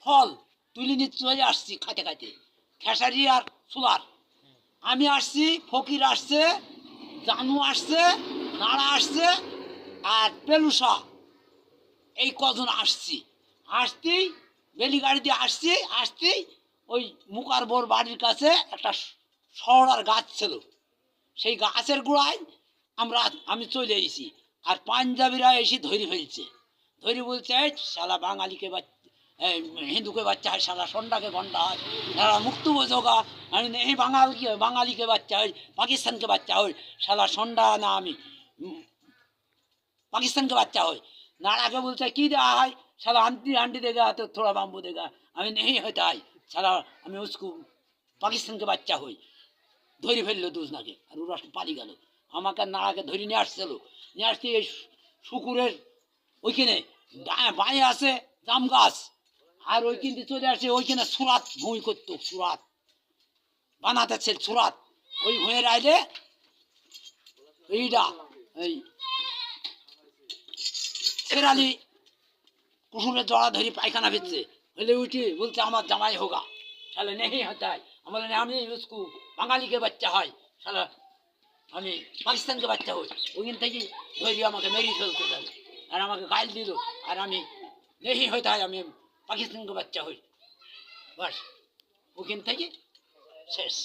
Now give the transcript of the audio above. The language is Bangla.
ফল তুলে নিয়ে চলে আসছি খাইতে খাইতে, খেসারি আর সুলার। আমি আসছি, ফকির আসছে, জানু আসছে, নাড়া আসছে, আর পেলুসা, এই কজন আসছি। আসতেই বেলি গাড়ি দিয়ে আসতেই ওই মুকার বোর বাড়ির কাছে একটা শহরার গাছ ছিল, সেই গাছের গোড়ায় আমি চলে এসেছি। আর পাঞ্জাবিরা এসে ধরে ফেলছে, ধরে বলছে এই শালা বাঙালিকে হিন্দুকে বাচ্চা হয়, শালা সন্ডাকে গন্ডা হয়, শালা মুক্ত বোঝোগা। আমি এই বাঙালিকে বাচ্চা হয়, পাকিস্তানকে বাচ্চা হয়, শালা সন্ডা না আমি পাকিস্তানকে বাচ্চা হয়। नाड़ा बोलते है की देगा है साला आंटी आंटी देगा तो थोड़ा बाम्बू देगा, हमें नहीं होता है साला हमें उसको पाकिस्तान के बच्चा हुई धरे फेललो दुजनाके और ওরা পালিয়ে গেল। আমাকে নাড়াকে ধরে নিয়ে আসছিল, নিয়ে আসতে এই শুকুরের ওইখানে বাঁয়ে আছে জাম গাছ, আর ওইখানে চলে আসে ওইখানে সুরাত ভূমি করতো, সুরাত বানাতেছে সুরাত। ওই ভূঁয়ের আইলে এইটা এই शेराली कुसुमेर जड़ा धरी पायखाना फिरছে, হলে उठी बोलते আমার জামাই होगा, साला नहीं होता है। हमारे हम उसको बंगाली के बच्चा है, साला हमें पाकिस्तान के बच्चा हो। ওইখান থেকে ধরে আমাকে মেরে ফেলতে গেল আর আমাকে গাল দিল, আর আমি नहीं होता है আমি পাকিস্তান के बच्चा হই। বাস ওইখান থেকে শেষ।